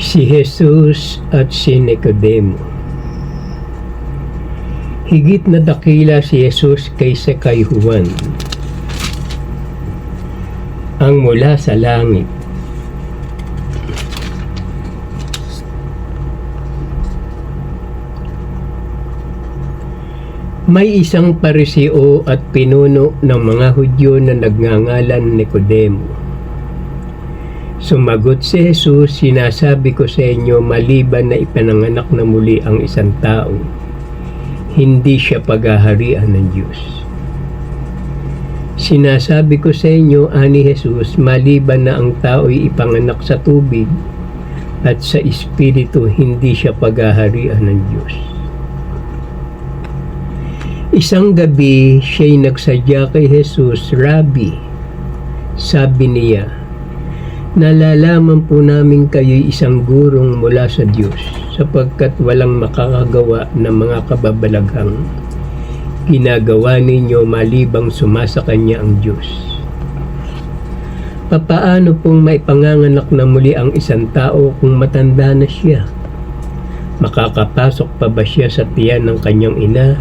Si Jesus at si Nicodemo. Higit na dakila si Jesus kaysa kay Juan, ang mula sa langit. May isang Pariseo at pinuno ng mga Hudyo na nagngangalan Nicodemo. Sumagot si Jesus, "Sinasabi ko sa inyo, maliban na ipinanganak na muli ang isang tao, hindi siya paghaharian ng Diyos." Sinasabi ko sa inyo, ani Jesus, maliban na ang tao'y ipanganak sa tubig at sa Espiritu, hindi siya paghaharian ng Diyos. Isang gabi, siya'y nagsadya kay Jesus, "Rabbi," sabi niya, "nalalaman po namin kayo'y isang gurong mula sa Diyos, sapagkat walang makakagawa ng mga kababalaghang ginagawa ninyo malibang sumasa kanya ang Diyos. Papaano pong maipanganganak na muli ang isang tao kung matanda na siya? Makakapasok pa ba siya sa tiyan ng kanyang ina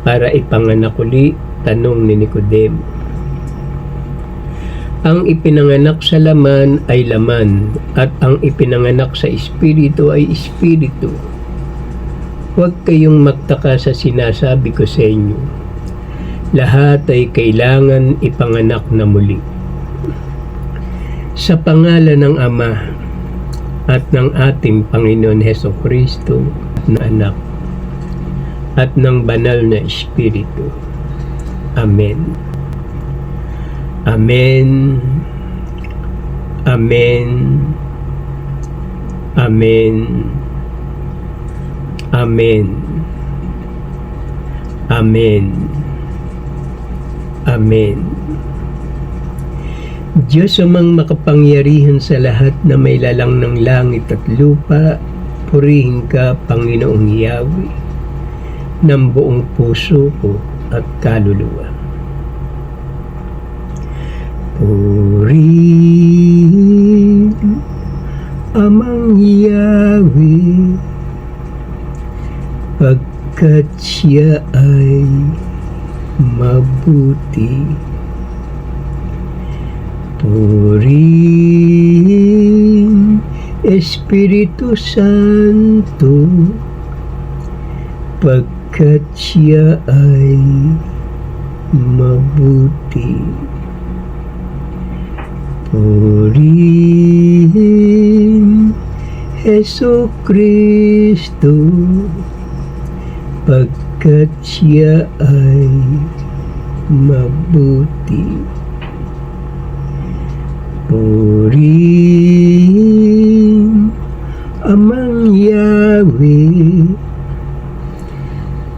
para ipanganak uli?" Tanong ni Nicodemo. Ang ipinanganak sa laman ay laman, at ang ipinanganak sa Espiritu ay Espiritu. Huwag kayong magtaka sa sinasabi ko sa inyo. Lahat ay kailangan ipanganak na muli. Sa pangalan ng Ama at ng ating Panginoon Hesukristo na anak at ng banal na Espiritu. Amen. Amen. Amen. Amen. Amen. Amen. Amen. Diyos amang makapangyarihan sa lahat na may lalang ng langit at lupa, purihin ka, Panginoong Yahweh, ng buong puso ko at kaluluwa. Purihin amang Yahweh, pagkat siya ay mabuti. Purihin Espiritu Santo, pagkat siya ay mabuti. Purihin Hesukristo, pagkat siya ay mabuti. Purihin amang Yahweh,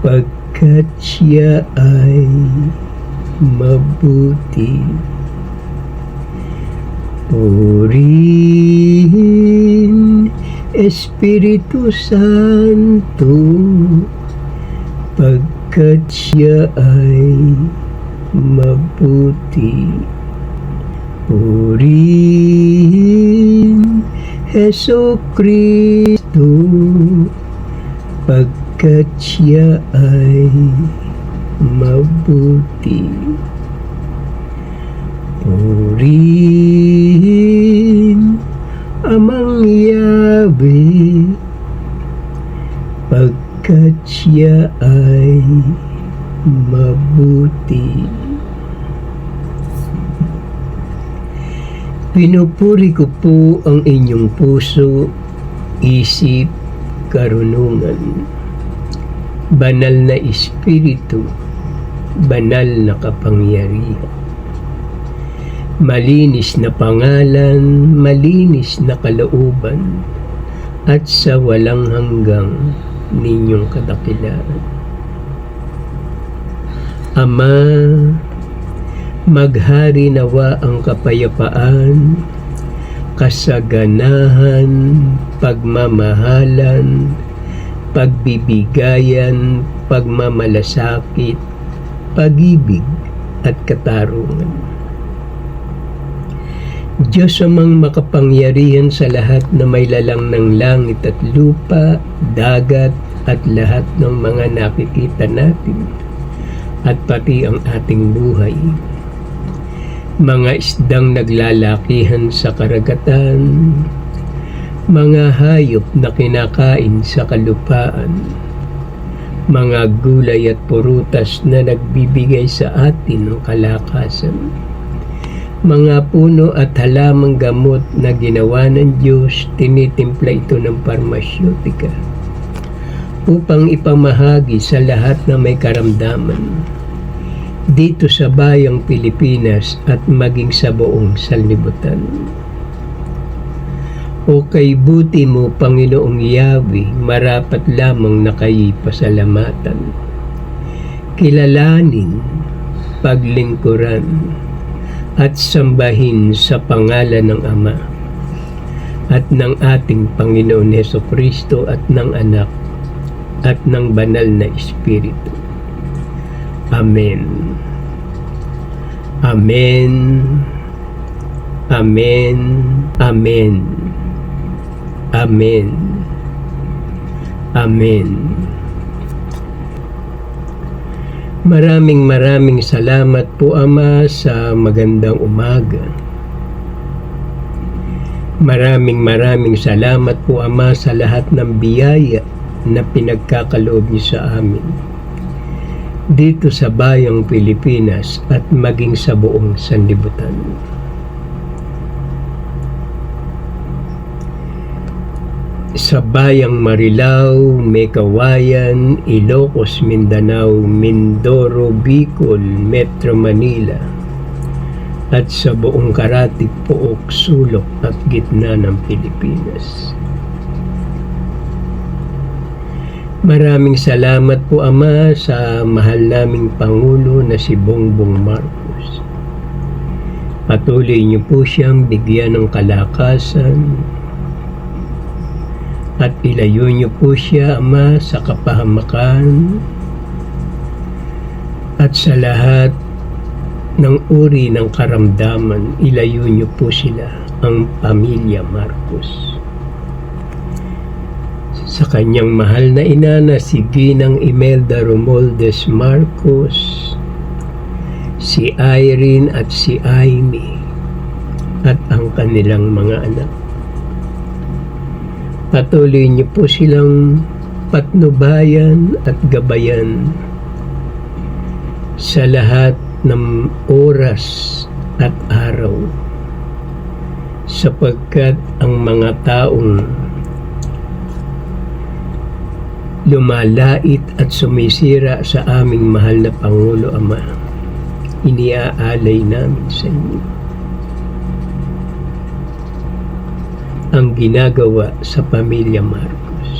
pagkat siya ay mabuti. Purihin Espiritu Santo, pagkat siya ay mabuti. Purihin Hesukristo, pagkat siya ay mabuti. Purihin amang Yahweh, pagkat siya ay mabuti. Pinupuri ko po ang inyong puso, isip, karunungan. Banal na Espiritu, banal na kapangyarihan. Malinis na pangalan, malinis na kalooban, at sa walang hanggang ninyong kadakilaan. Ama, maghari nawa ang kapayapaan, kasaganahan, pagmamahalan, pagbibigayan, pagmamalasakit, pag-ibig at katarungan. Diyos amang makapangyarihan sa lahat na may lalang ng langit at lupa, dagat at lahat ng mga nakikita natin at pati ang ating buhay. Mga isdang naglalakihan sa karagatan, mga hayop na kinakain sa kalupaan, mga gulay at prutas na nagbibigay sa atin ng kalakasan, mga puno at halamang gamot na ginawa ng Diyos, tinitimpla ito ng parmasyotika upang ipamahagi sa lahat na may karamdaman dito sa bayang Pilipinas at maging sa buong sanlibutan. O kay buti mo, Panginoong Yahweh, marapat lamang na kayo'y pasalamatan, kilalanin, paglingkuran, at sambahin sa pangalan ng Ama at ng ating Panginoon Hesukristo at ng Anak at ng Banal na Espiritu. Amen. Amen. Amen. Amen. Amen. Amen. Maraming salamat po, Ama, sa magandang umaga. Maraming salamat po, Ama, sa lahat ng biyaya na pinagkakaloob niyo sa amin dito sa bayang Pilipinas at maging sa buong sanlibutan. Sa bayang Marilao, Mekawayan, Ilocos, Mindanao, Mindoro, Bicol, Metro Manila, at sa buong karatig, pook, sulok at gitna ng Pilipinas. Maraming salamat po, Ama, sa mahal naming Pangulo na si Bongbong Marcos. Patuloy niyo po siyang bigyan ng kalakasan at ilayo niyo po siya, Ama, sa kapahamakan at sa lahat ng uri ng karamdaman. Ilayo niyo po sila, ang pamilya Marcos. Sa kanyang mahal na ina na si Ginang Imelda Romualdez Marcos, si Irene at si Amy at ang kanilang mga anak. Patuloy niyo po silang patnubayan at gabayan sa lahat ng oras at araw, sapagkat ang mga taong lumalait at sumisira sa aming mahal na Pangulo, Ama, iniaalay namin sa inyo ang ginagawa sa pamilya Marcos.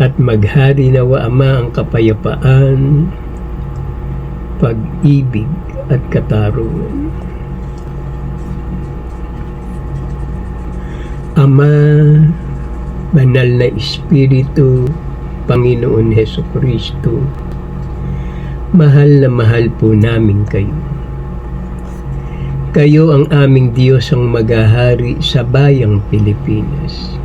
At maghari nawa, Ama, ang kapayapaan, pag-ibig at katarungan. Ama, Banal na Espiritu, Panginoon Hesukristo, mahal na mahal po namin kayo. Kayo ang aming Diyos ang maghahari sa bayang Pilipinas.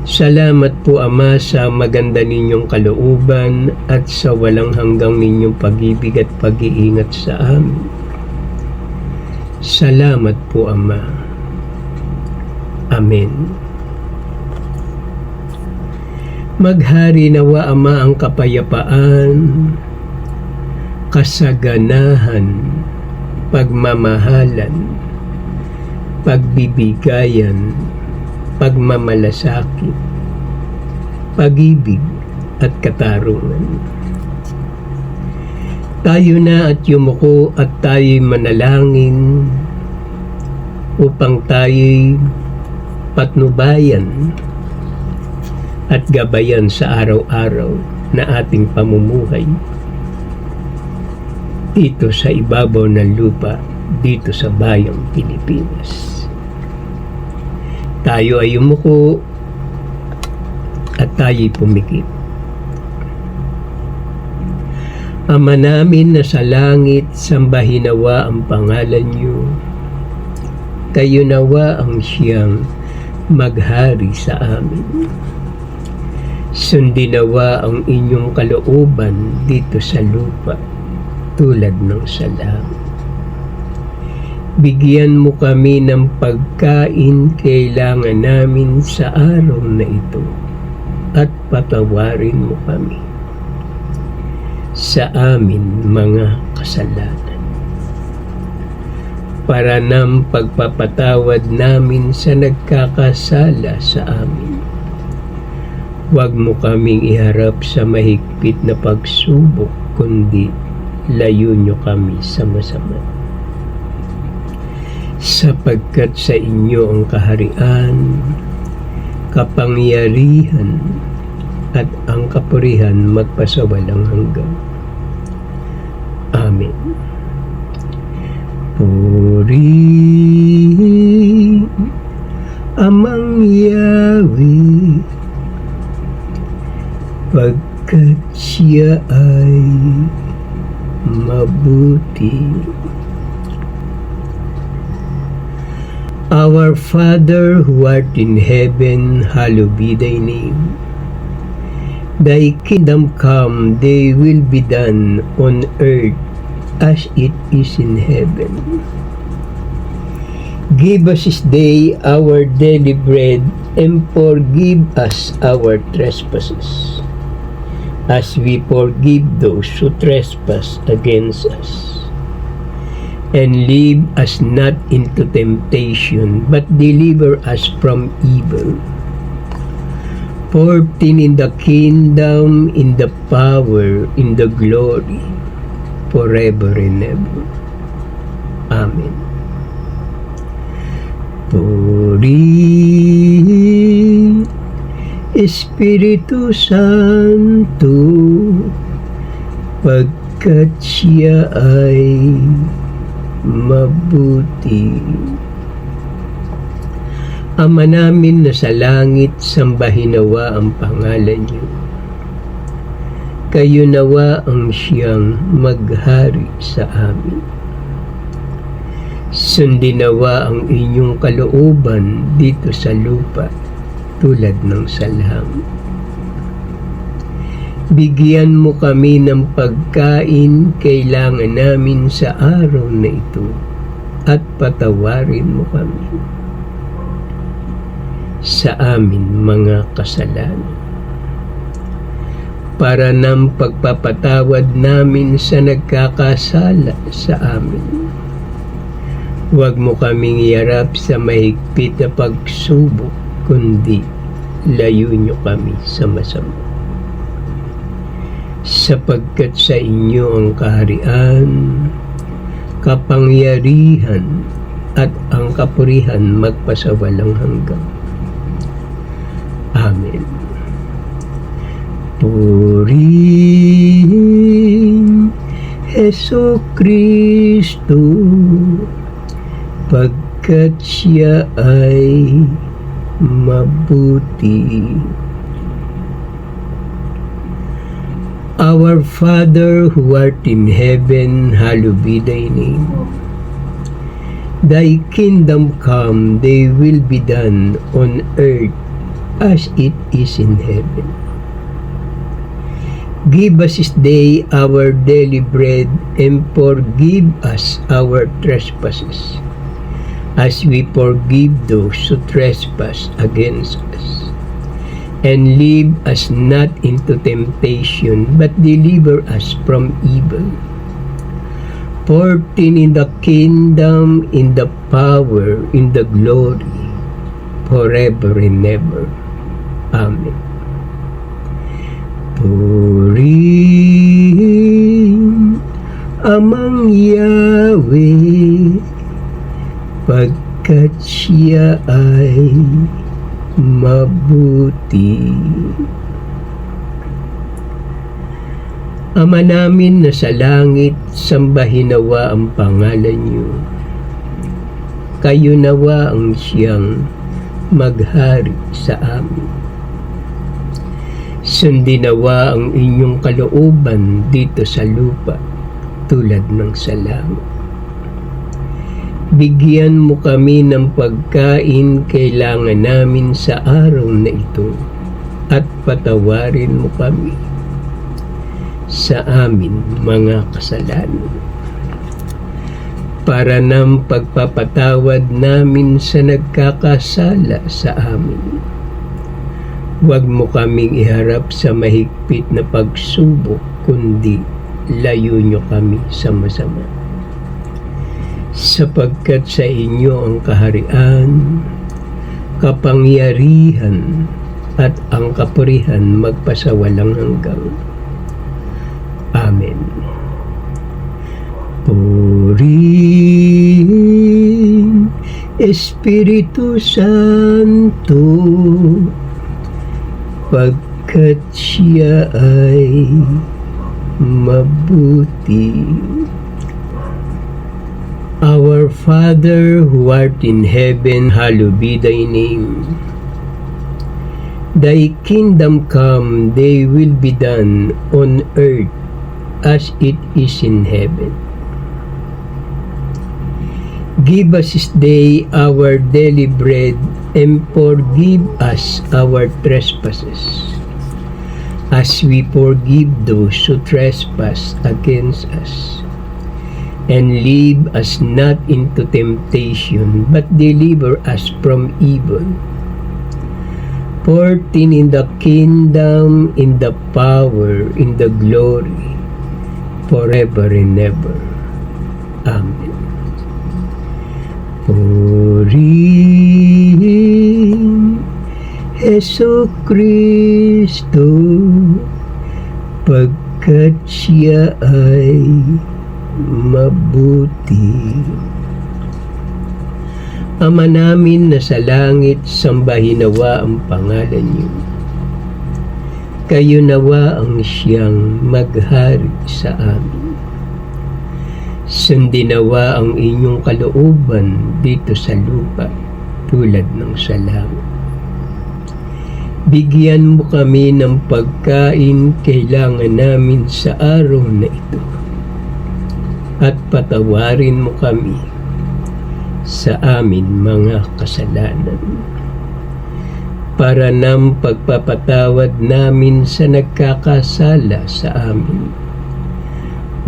Salamat po, Ama, sa maganda ninyong kalooban at sa walang hanggang ninyong pag-ibig at pag-iingat sa amin. Salamat po, Ama. Amen. Maghari nawa, Ama, ang kapayapaan, kasaganahan, pagmamahalan, pagbibigayan, pagmamalasakit, pag-ibig at katarungan. Tayo na at yumuko at tayo'y manalangin upang tayo'y patnubayan at gabayan sa araw-araw na ating pamumuhay dito sa ibabaw ng lupa, dito sa bayang Pilipinas. Tayo ay yumuko at tayo'y pumikit. Ama namin na sa langit, sambahin nawa ang pangalan niyo. Kayo nawa ang siyang maghari sa amin. Sundin nawa ang inyong kalooban dito sa lupa, tulad ng sa langit. Bigyan mo kami ng pagkain kailangan namin sa araw na ito, at patawarin mo kami sa amin mga kasalanan, para ng pagpapatawad namin sa nagkakasala sa amin. Huwag mo kaming iharap sa mahigpit na pagsubok, kundi layo nyo kami sa masama. Sapagkat sa inyo ang kaharian, kapangyarihan, at ang kapurihan magpasawalang hanggan. Amen. Puri Amang Yahweh, pagkat siya ay mabuti. Our Father who art in heaven, hallowed be thy name. Thy kingdom come, thy will be done on earth as it is in heaven. Give us this day our daily bread, and forgive us our trespasses, as we forgive those who trespass against us. And lead us not into temptation, but deliver us from evil. For thine is the kingdom, in the power, in the glory, forever and ever. Amen. Puri Espiritu Santo, pagkat siya ay mabuti. Ama namin na sa langit, sambahin nawa ang pangalan niyo. Kayo nawa ang siyang maghari sa amin. Sundin nawa ang inyong kalooban dito sa lupa, tulad ng sa langit. Bigyan mo kami ng pagkain kailangan namin sa araw na ito, at patawarin mo kami sa amin mga kasalanan, para ng pagpapatawad namin sa nagkakasala sa amin. Huwag mo kaming iharap sa mahigpit na pagsubok, kundi layo nyo kami sa masama. Sapagkat sa inyo ang kaharian, kapangyarihan, at ang kapurihan magpasawalang hanggan. Amen. Puri Jesucristo, pagkat siya ay mabuti. Our Father who art in heaven, hallowed be thy name. Thy kingdom come, thy will be done on earth as it is in heaven. Give us this day our daily bread, and forgive us our trespasses, as we forgive those who trespass against us. And lead us not into temptation, but deliver us from evil. For thine is the kingdom, in the power, in the glory, forever and ever. Amen. Puri Amang Yahweh, pagkat siya ay mabuti. Ama namin na sa langit, sambahin nawa ang pangalan niyo. Kayo nawa ang siyang maghari sa amin. Sundin nawa ang inyong kalooban dito sa lupa tulad ng sa langit. Bigyan mo kami ng pagkain kailangan namin sa araw na ito at patawarin mo kami sa amin mga kasalanan para ng pagpapatawad namin sa nagkakasala sa amin. Huwag mo kaming iharap sa mahigpit na pagsubok, kundi layo nyo kami sa masama. Sapagkat sa inyo ang kaharian, kapangyarihan, at ang kapurihan magpasawalang hanggan. Amen. Purihin, Espiritu Santo, pagkat siya ay mabuti. Our Father who art in heaven, hallowed be thy name. Thy kingdom come, thy will be done on earth as it is in heaven. Give us this day our daily bread, and forgive us our trespasses, as we forgive those who trespass against us. And lead us not into temptation, but deliver us from evil. For thine is the kingdom, in the power, in the glory, forever and ever. Amen. Purihin, Hesus Kristo, pagkat siya ay mabuti. Ama namin na sa langit, sambahin nawa ang pangalan niyo. Kayo nawa ang siyang maghari sa amin. Sundin nawa ang inyong kalooban dito sa lupa tulad ng sa langit. Bigyan mo kami ng pagkain kailangan namin sa araw na ito at patawarin mo kami sa amin mga kasalanan para ng pagpapatawad namin sa nagkakasala sa amin.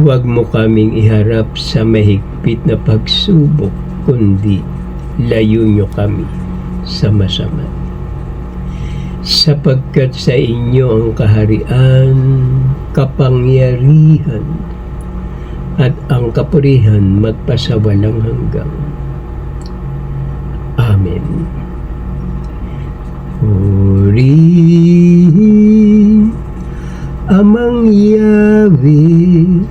Huwag mo kaming iharap sa mahigpit na pagsubok, kundi layo nyo kami sa masama. Sapagkat sa inyo ang kaharian, kapangyarihan, at ang kapurihan magpasawalang hanggan. Amen. Purihin, Amang Yahweh,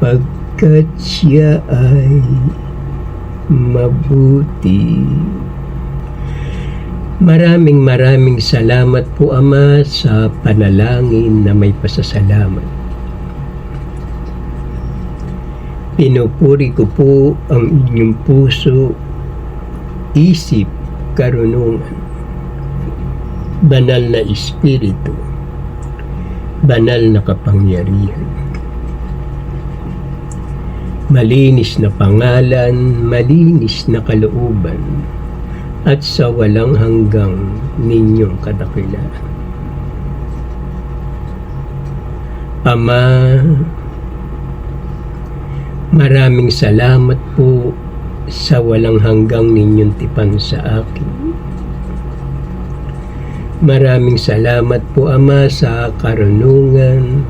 pagkat siya ay mabuti. Maraming salamat po Ama sa panalangin na may pasasalamat. Pinupuri ko po ang inyong puso, isip, karunungan, banal na espiritu, banal na kapangyarihan, malinis na pangalan, malinis na kalooban, at sa walang hanggang ninyong kadakilaan. Ama, maraming salamat po sa walang hanggang ninyong tipan sa akin. Maraming salamat po Ama sa karunungan,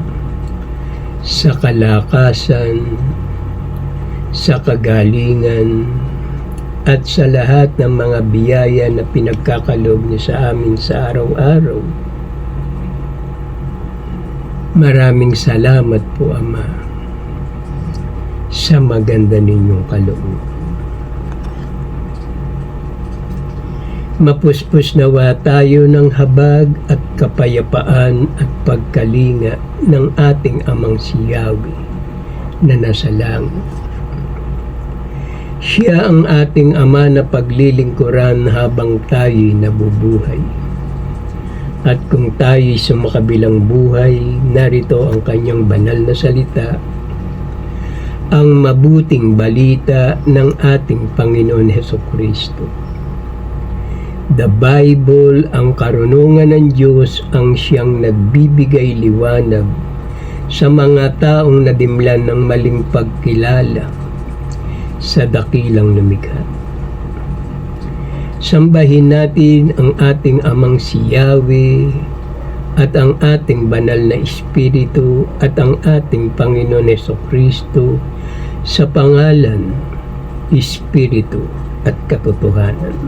sa kalakasan, sa kagalingan, at sa lahat ng mga biyaya na pinagkakaloob niyo sa amin sa araw-araw. Maraming salamat po Ama sa maganda ninyong kaloob. Mapuspos nawa tayo ng habag at kapayapaan at pagkalinga ng ating Amang si Yahweh na nasa langit. Siya ang ating Ama na paglilingkuran habang tayo'y nabubuhay. At kung tayo'y sumakabilang buhay, narito ang kanyang banal na salita, ang mabuting balita ng ating Panginoon Hesukristo. The Bible, ang karunungan ng Diyos, ang siyang nagbibigay liwanag sa mga taong nadimlan ng maling pagkilala sa dakilang lumikha. Sambahin natin ang ating Amang si Yahweh at ang ating banal na Espiritu at ang ating Panginoon Hesukristo sa pangalan, Espiritu at katotohanan.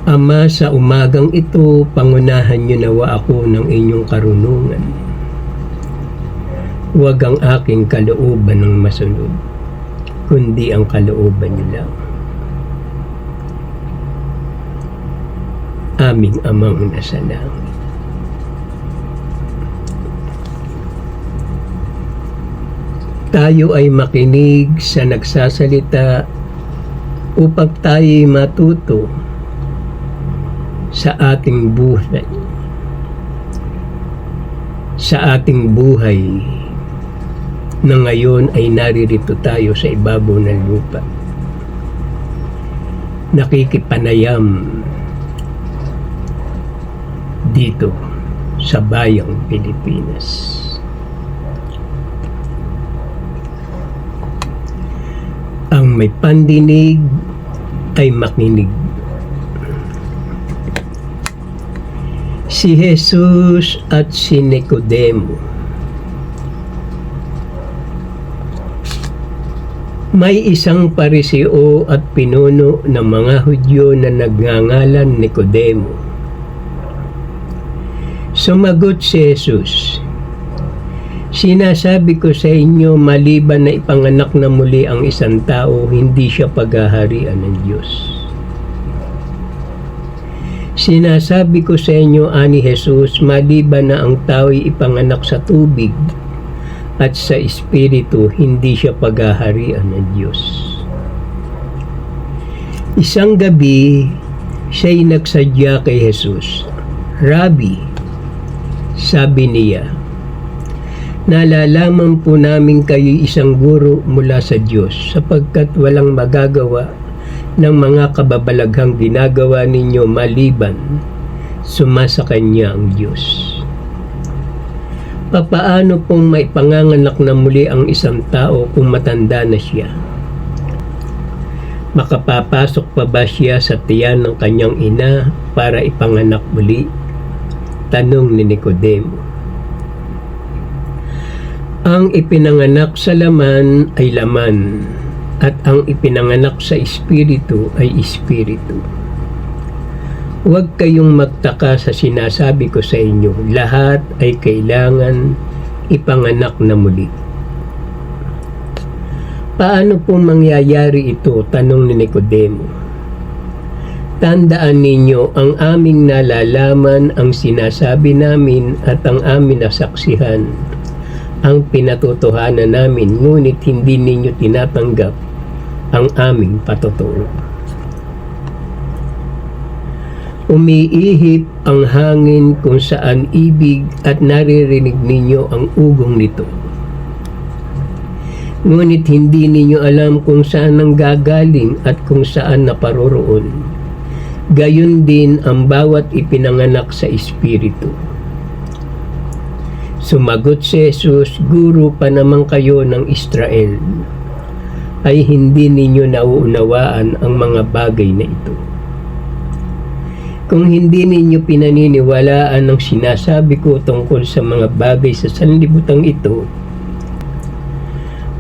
Ama, sa umagang ito, pangunahan niyo nawa ako ng inyong karunungan. Huwag ang aking kalooban ng masunod, kundi ang kalooban niyo lang. Aming Amang nasa langit. Tayo ay makinig sa nagsasalita upang tayo'y matuto sa ating buhay. Sa ating buhay na ngayon ay naririto tayo sa ibabaw ng lupa. Nakikipanayam dito sa bayang Pilipinas. Ang may pandinig ay makinig. Si Jesus at si Nicodemo. May isang Pariseo at pinuno ng mga Hudyo na nagngangalan Nicodemo. Sumagot si Jesus, "Sinasabi ko sa inyo, maliban na ipanganak na muli ang isang tao, hindi siya paghaharian ng Diyos." Sinasabi ko sa inyo, ani Jesus, maliban na ang tao'y ipanganak sa tubig at sa Espiritu, hindi siya paghaharian ng Diyos. Isang gabi, siya'y nagsadya kay Jesus. "Rabbi," sabi niya, "nalalaman po namin kayo'y isang guro mula sa Diyos, sapagkat walang magagawa ng mga kababalaghang ginagawa ninyo maliban sumasa Kanya ang Diyos. Papaano pong maipanganganak na muli ang isang tao kung matanda na siya? Makapapasok pa ba siya sa tiyan ng kanyang ina para ipanganak muli?" Tanong ni Nicodemo. Ang ipinanganak sa laman ay laman, at ang ipinanganak sa Espiritu ay Espiritu. Huwag kayong magtaka sa sinasabi ko sa inyo, lahat ay kailangan ipanganak na muli. Paano po mangyayari ito? Tanong ni Nicodemo. Tandaan ninyo, ang aming nalalaman, ang sinasabi namin at ang amin nasaksihan, ang pinatotohanan namin, ngunit hindi ninyo tinatanggap ang aming patotoo. Umiihip ang hangin kung saan ibig at naririnig ninyo ang ugong nito. Ngunit hindi ninyo alam kung saan nanggagaling at kung saan naparoroon. Gayon din ang bawat ipinanganak sa Espiritu. Sumagot si Jesus, "Guro pa naman kayo ng Israel, ay hindi ninyo nauunawaan ang mga bagay na ito. Kung hindi ninyo pinaniniwalaan ang sinasabi ko tungkol sa mga bagay sa sanlibutan ito,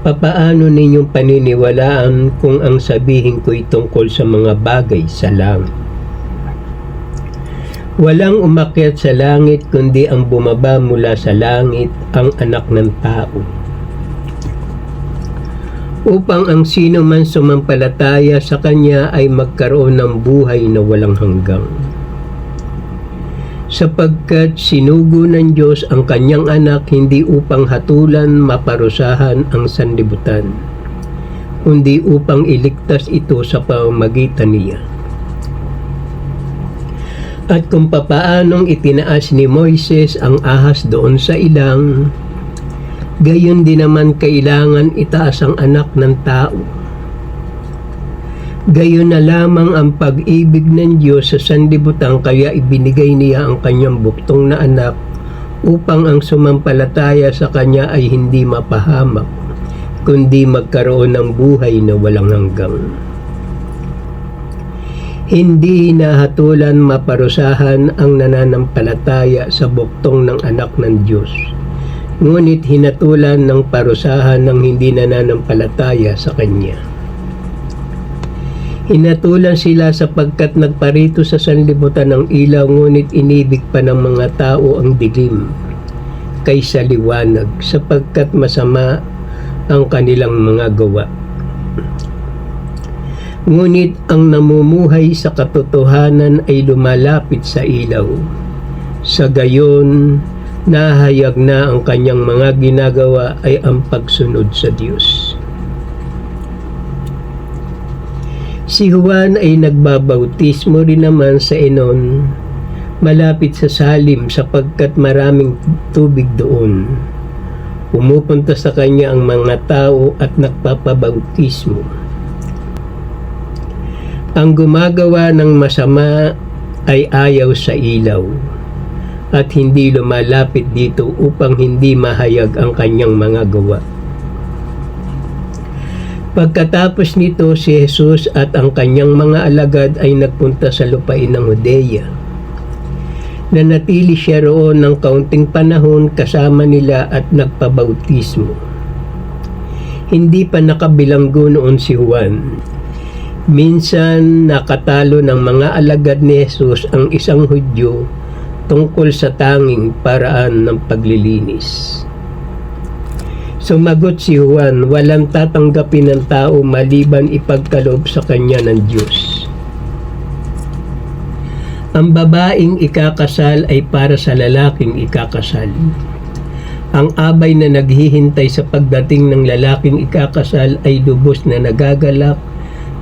papaano ninyong paniniwalaan kung ang sabihin ko'y tungkol sa mga bagay sa langit? Walang umakyat sa langit kundi ang bumaba mula sa langit, ang Anak ng Tao. Upang ang sino man sumampalataya sa Kanya ay magkaroon ng buhay na walang hanggang. Sapagkat sinugo ng Diyos ang Kanyang Anak hindi upang hatulan, maparusahan ang sanlibutan, kundi upang iligtas ito sa pamamagitan niya. At kung papaanong itinaas ni Moises ang ahas doon sa ilang, gayon din naman kailangan itaas ang anak ng tao. Gayon na lamang ang pag-ibig ng Diyos sa sanlibutan, kaya ibinigay niya ang kanyang buktong na anak upang ang sumampalataya sa kanya ay hindi mapahamak, kundi magkaroon ng buhay na walang hanggan. Hindi hinahatulan maparusahan ang nananampalataya sa buktong ng anak ng Diyos, ngunit hinatulan ng parusahan ng hindi nananampalataya sa Kanya. Hinatulan sila sapagkat nagparito sa sanlibutan ng ilaw, ngunit inibig pa ng mga tao ang dilim kaysa liwanag, sapagkat masama ang kanilang mga gawa. Ngunit ang namumuhay sa katotohanan ay lumalapit sa ilaw. Sa gayon, nahayag na ang kanyang mga ginagawa ay ang pagsunod sa Diyos. Si Juan ay nagbabautismo rin naman sa Enon, malapit sa Salim, sapagkat maraming tubig doon. Pumupunta sa kanya ang mga tao at nagpapabautismo. Ang gumagawa ng masama ay ayaw sa ilaw at hindi lumalapit dito upang hindi mahayag ang kanyang mga gawa. Pagkatapos nito, si Jesus at ang kanyang mga alagad ay nagpunta sa lupain ng Judea. Nanatili siya roon ng kaunting panahon kasama nila at nagpabautismo. Hindi pa nakabilanggo noon si Juan. Minsan nakatalo ng mga alagad ni Jesus ang isang Hudyo tungkol sa tanging paraan ng paglilinis. Sumagot si Juan, walang tatanggapin ng tao maliban ipagkaloob sa kanya ng Diyos. Ang babaeng ikakasal ay para sa lalaking ikakasal. Ang abay na naghihintay sa pagdating ng lalaking ikakasal ay lubos na nagagalak.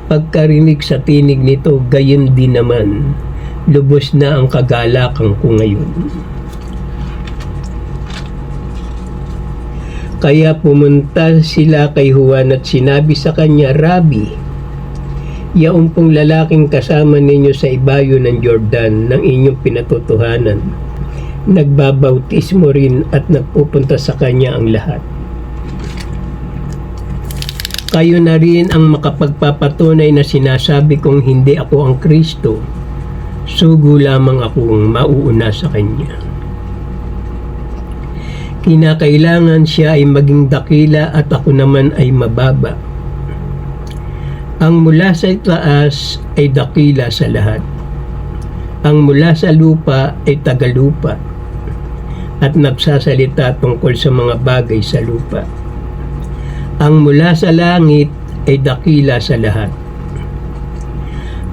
Pagkarinig sa tinig nito, gayon din naman, lubos na ang kagalakan ko ngayon. Kaya pumunta sila kay Juan at sinabi sa kanya, Rabbi, yaong pong lalaking kasama ninyo sa ibayo ng Jordan ng inyong pinatotohanan, nagbabautismo rin at nagpupunta sa kanya ang lahat. Kayo na rin ang makapagpapatunay na sinasabi kong hindi ako ang Kristo, sugo lamang akong mauuna sa Kanya. Kinakailangan siya ay maging dakila at ako naman ay mababa. Ang mula sa itaas ay dakila sa lahat. Ang mula sa lupa ay tagalupa at nagsasalita tungkol sa mga bagay sa lupa. Ang mula sa langit ay dakila sa lahat.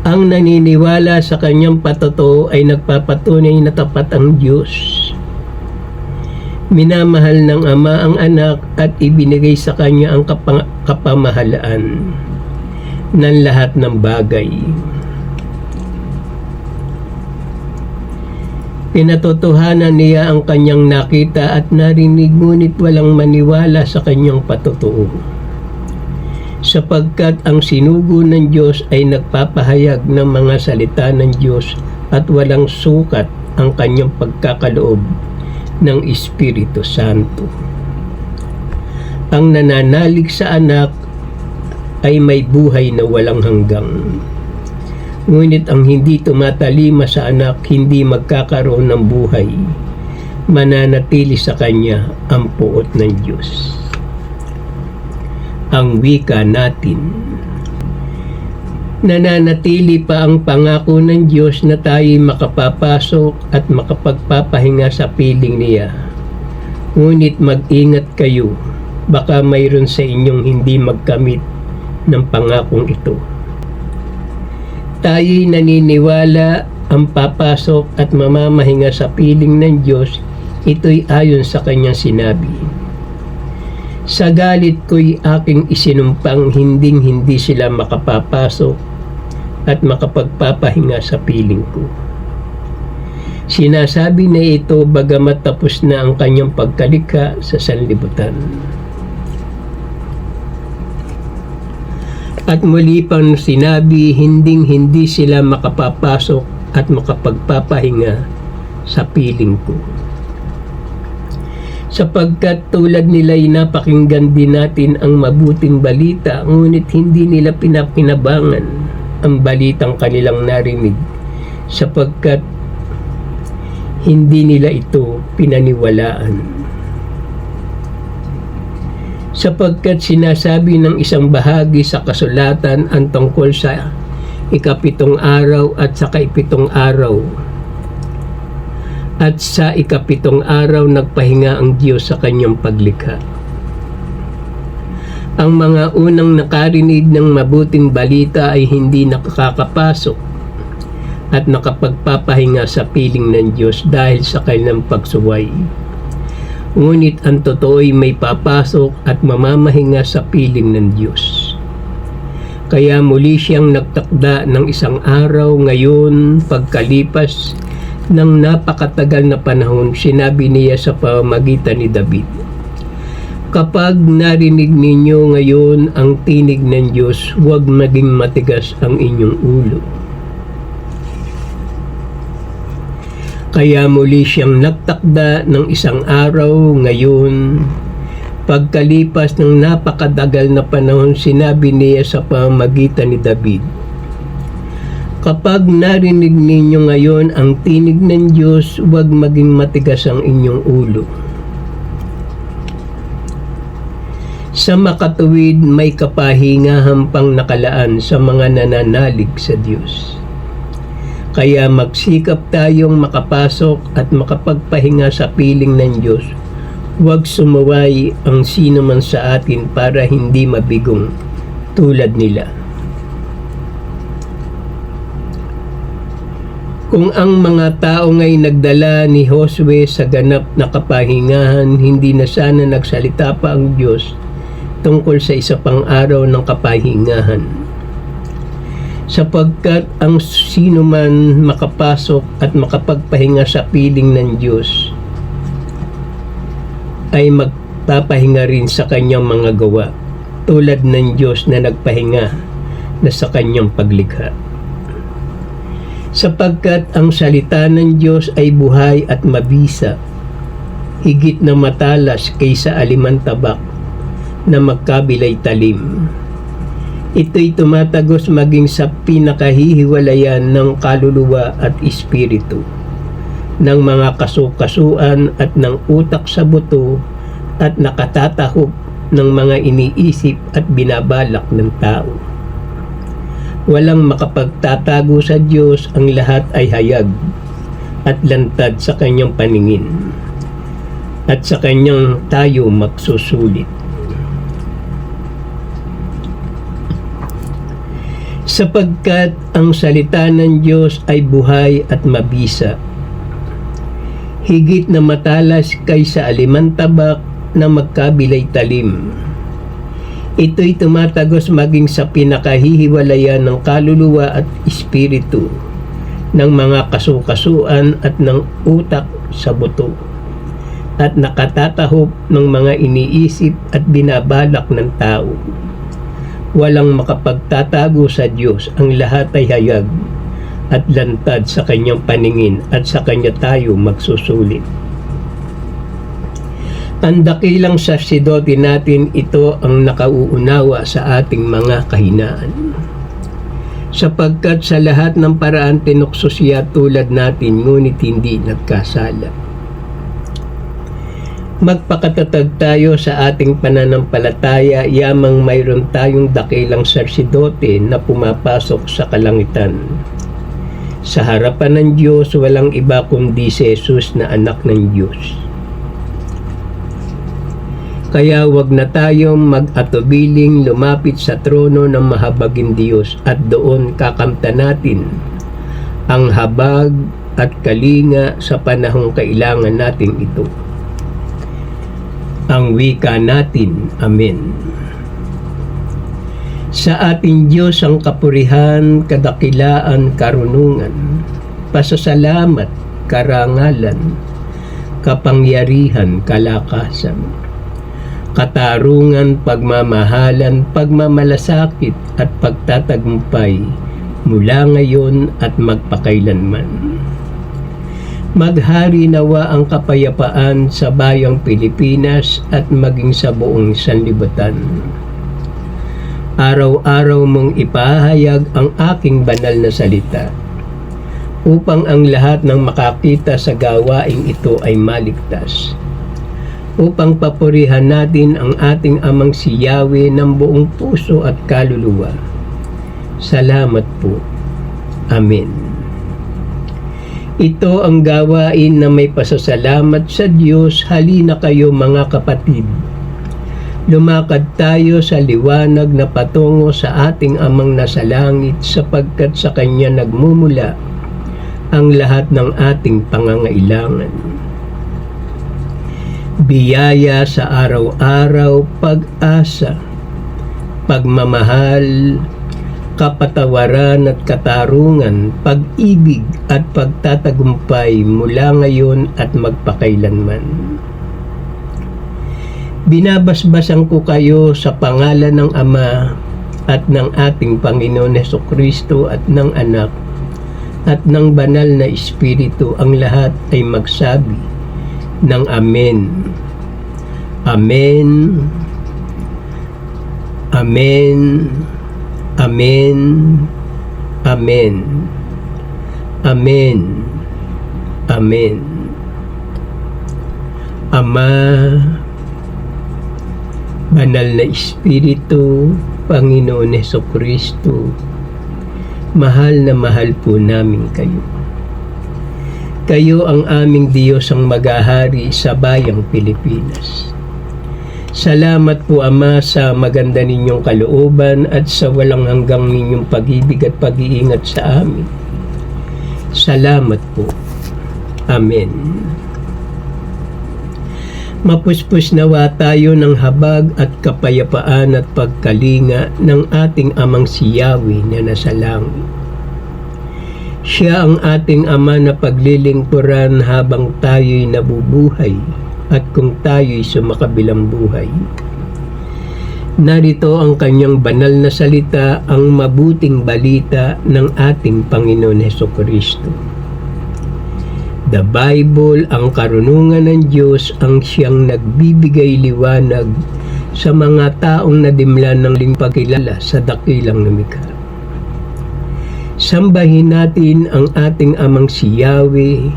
Ang naniniwala sa kanyang patotoo ay nagpapatunay na tapat ang Diyos. Minamahal ng Ama ang anak at ibinigay sa kanya ang kapamahalaan ng lahat ng bagay. Pinatotohanan niya ang kanyang nakita at narinig, ngunit walang maniwala sa kanyang patotoo. Sapagkat ang sinugo ng Diyos ay nagpapahayag ng mga salita ng Diyos at walang sukat ang kanyang pagkakaloob ng Espiritu Santo. Ang nananalig sa anak ay may buhay na walang hanggan. Ngunit ang hindi tumatalima sa anak hindi magkakaroon ng buhay. Mananatili sa kanya ang puot ng Diyos. Ang wika natin. Nananatili pa ang pangako ng Diyos na tayo'y makapapasok at makapagpapahinga sa piling niya. Ngunit mag-ingat kayo, baka mayroon sa inyong hindi magkamit ng pangakong ito. Tayo'y naniniwala ang papasok at mamamahinga sa piling ng Diyos, ito'y ayon sa kanyang sinabi. Sa galit ko'y aking isinumpang hindi sila makapapasok at makapagpapahinga sa piling ko. Sinasabi na ito bagamat tapos na ang kanyang pagkalikha sa sanlibutan. At muli pang sinabi, hindi sila makapapasok at makapagpapahinga sa piling ko. Sapagkat tulad nila'y napakinggan din natin ang mabuting balita, ngunit hindi nila pinapinabangan ang balitang kanilang narinig, sapagkat hindi nila ito pinaniwalaan. Sapagkat sinasabi ng isang bahagi sa kasulatan ang tungkol sa ikapitong araw at sa kaipitong araw. At sa ikapitong araw nagpahinga ang Diyos sa kanyang paglikha. Ang mga unang nakarinig ng mabuting balita ay hindi nakakapasok at nakapagpapahinga sa piling ng Diyos dahil sa kanilang pagsuway. Ngunit ang totoo'y may papasok at mamamahinga sa piling ng Diyos. Kaya muli siyang nagtakda ng isang araw ngayon pagkalipas ng napakatagal na panahon. Sinabi niya sa pamamagitan ni David, "Kapag narinig ninyo ngayon ang tinig ng Diyos, huwag maging matigas ang inyong ulo." Kaya muli siyang nagtakda ng isang araw ngayon. Pagkalipas ng napakadagal na panahon, sinabi niya sa pamamagitan ni David, "Kapag narinig ninyo ngayon ang tinig ng Diyos, huwag maging matigas ang inyong ulo." Sa makatuwid, may kapahingahan pang nakalaan sa mga nananalig sa Diyos. Kaya magsikap tayong makapasok at makapagpahinga sa piling ng Diyos. Huwag sumaway ang sino man sa atin para hindi mabigong tulad nila. Kung ang mga tao ngay nagdala ni Josue sa ganap na kapahingahan, hindi na sana nagsalita pa ang Diyos tungkol sa isa pang araw ng kapahingahan. Sapagkat ang sino man makapasok at makapagpahinga sa piling ng Diyos ay magpapahinga rin sa kanyang mga gawa, tulad ng Diyos na nagpahinga na sa kanyang paglikha. Sapagkat ang salita ng Diyos ay buhay at mabisa, higit na matalas kaysa alimantabak na magkabilay talim. Ito'y tumatagos maging sa pinakahihiwalayan ng kaluluwa at espiritu, ng mga kasukasuan at ng utak sa buto, at nakatatahog ng mga iniisip at binabalak ng tao. Walang makapagtatago sa Diyos, ang lahat ay hayag at lantad sa kanyang paningin, at sa kanyang tayo magsusulit. Sapagkat ang salita ng Diyos ay buhay at mabisa, higit na matalas kaysa alimantabak na magkabilay talim. Ito'y tumatagos maging sa pinakahihiwalayan ng kaluluwa at espiritu, ng mga kasukasuan at ng utak sa buto, at nakatatahog ng mga iniisip at binabalak ng tao. Walang makapagtatago sa Diyos, ang lahat ay hayag at lantad sa kanyang paningin, at sa kanya tayo magsusulit. Ang dakilang saserdote natin, ito ang nakauunawa sa ating mga kahinaan. Sapagkat sa lahat ng paraan tinukso siya tulad natin, ngunit hindi nagkasala. Magpakatatag tayo sa ating pananampalataya, yamang mayroon tayong dakilang saserdote na pumapasok sa kalangitan. Sa harapan ng Diyos, walang iba kundi si Jesus na anak ng Diyos. Kaya wag na tayong mag-atubiling lumapit sa trono ng mahabaging Diyos, at doon kakamtan natin ang habag at kalinga sa panahong kailangan natin ito. Ang wika natin, Amen. Sa ating Diyos ang kapurihan, kadakilaan, karunungan, pasasalamat, karangalan, kapangyarihan, kalakasan, katarungan, pagmamahalan, pagmamalasakit at pagtatagumpay mula ngayon at magpakailanman. Maghari nawa ang kapayapaan sa bayang Pilipinas at maging sa buong sanlibutan. Araw-araw mong ipahayag ang aking banal na salita upang ang lahat ng makakita sa gawaing ito ay maligtas. Upang papurihan natin ang ating Amang si Yahweh ng buong puso at kaluluwa. Salamat po. Amen. Ito ang gawain na may pasasalamat sa Diyos. Halina kayo mga kapatid. Lumakad tayo sa liwanag na patungo sa ating Amang nasa langit sapagkat sa Kanya nagmumula ang lahat ng ating pangangailangan. Biyaya sa araw-araw, pag-asa, pagmamahal, kapatawaran at katarungan, pag-ibig at pagtatagumpay mula ngayon at magpakailanman. Binabasbasan ko kayo sa pangalan ng Ama at ng ating Panginoon Hesukristo at ng Anak at ng Banal na Espiritu. Ang lahat ay magsabi ng Amen. Amen. Amen. Amen. Amen. Amen. Amen. Ama, Banal na Espiritu, Panginoon Hesukristo, mahal na mahal po namin kayo. Kayo ang aming Diyos ang maghahari sa bayang Pilipinas. Salamat po Ama sa maganda ninyong kalooban at sa walang hanggang ninyong pag-ibig at pag-iingat sa amin. Salamat po. Amen. Mapuspos nawa tayo ng habag at kapayapaan at pagkalinga ng ating Amang si Yahweh na nasa langit. Siya ang ating Ama na paglilingkuran habang tayo'y nabubuhay at kung tayo'y sumakabilang buhay. Narito ang kanyang banal na salita, ang mabuting balita ng ating Panginoon Hesukristo. The Bible, ang karunungan ng Diyos, ang siyang nagbibigay liwanag sa mga taong nadimlan ng pagkilala sa dakilang lumikha. Sambahin natin ang ating Amang si Yahweh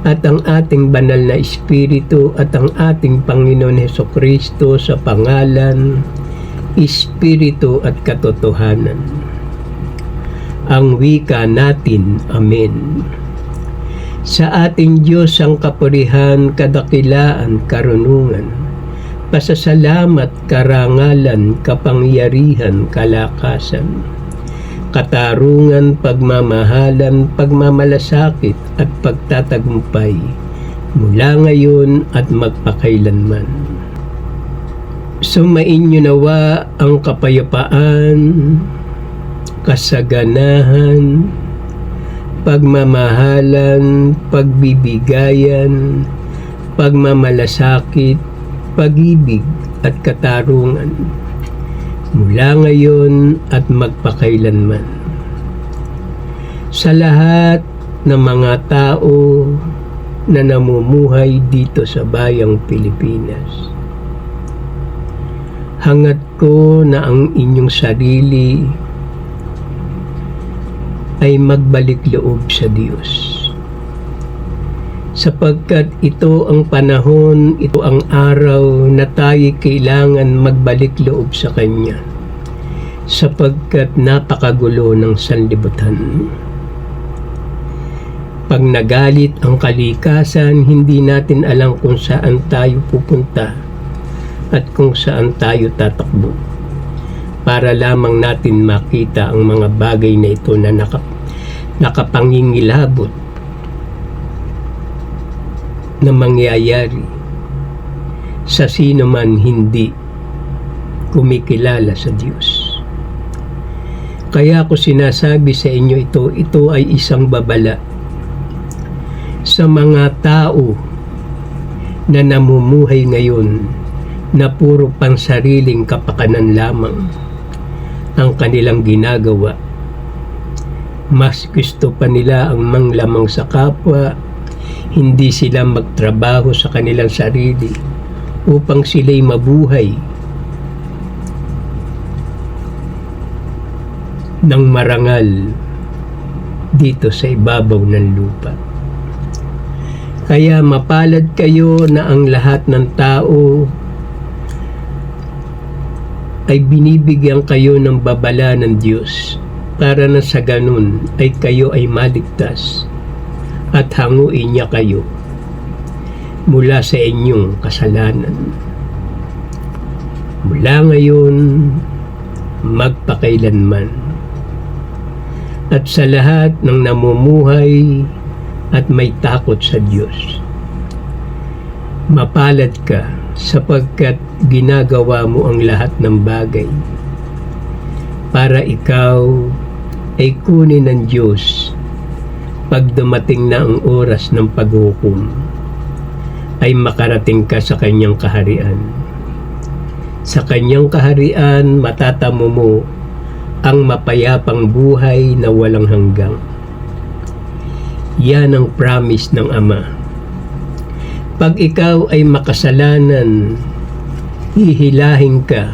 at ang ating Banal na Espiritu at ang ating Panginoon Hesukristo sa pangalan, Espiritu at katotohanan. Ang wika natin, Amen. Sa ating Diyos ang kapurihan, kadakilaan, karunungan, pasasalamat, karangalan, kapangyarihan, kalakasan, katarungan, pagmamahalan, pagmamalasakit at pagtatagumpay mula ngayon at magpakailanman. Sumainyo nawa ang kapayapaan, kasaganahan, pagmamahalan, pagbibigayan, pagmamalasakit, pag-ibig at katarungan mula ngayon at magpakailanman. Sa lahat ng mga tao na namumuhay dito sa bayang Pilipinas, hangad ko na ang inyong sarili ay magbalik loob sa Diyos. Sapagkat ito ang panahon, ito ang araw na tayo kailangan magbalik loob sa Kanya. Sapagkat napakagulo ng sanlibutan. Pag nagalit ang kalikasan, hindi natin alam kung saan tayo pupunta at kung saan tayo tatakbo. Para lamang natin makita ang mga bagay na ito na nakapangingilabot na mangyayari sa sino man hindi kumikilala sa Diyos. Kaya ako sinasabi sa inyo ito ay isang babala. sa mga tao na namumuhay ngayon na puro pansariling kapakanan lamang ang kanilang ginagawa. Mas gusto pa nila ang manglamang sa kapwa, hindi sila magtrabaho sa kanilang sarili upang sila'y mabuhay ng marangal dito sa ibabaw ng lupa. Kaya mapalad kayo na ang lahat ng tao ay binibigyan kayo ng babala ng Diyos para na sa ganun ay kayo ay maligtas at hanguin niya kayo mula sa inyong kasalanan. Mula ngayon, magpakailanman. At sa lahat ng namumuhay at may takot sa Diyos, mapalad ka sapagkat ginagawa mo ang lahat ng bagay para ikaw ay kunin ng Diyos pag dumating na ang oras ng paghukom, ay makarating ka sa kanyang kaharian. Sa kanyang kaharian, matatamo mo ang mapayapang buhay na walang hanggang. Yan ang promise ng Ama. Pag ikaw ay makasalanan, hihilahin ka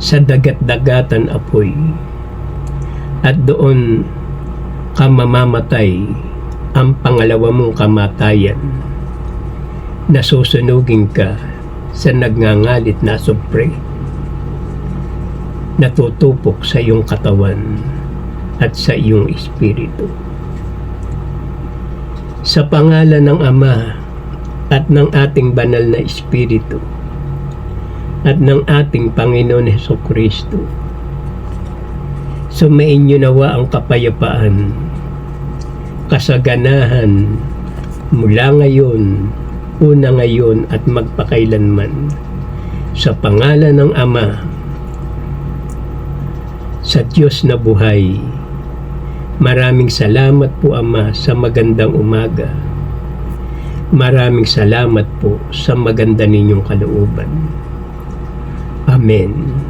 sa dagat-dagatan apoy at doon ka mamamatay, ang pangalawa mong kamatayan. Nasusunugin ka sa nagngangalit na supre, natutupok sa iyong katawan at sa iyong espiritu. Sa pangalan ng Ama at ng ating banal na Espiritu at ng ating Panginoon Hesukristo, sumainyo nawa ang kapayapaan, kasaganahan mula ngayon, una ngayon at magpakailanman, sa pangalan ng Ama, sa Diyos na buhay. Maraming salamat po, Ama, sa magandang umaga. Maraming salamat po sa maganda ninyong kalooban. Amen.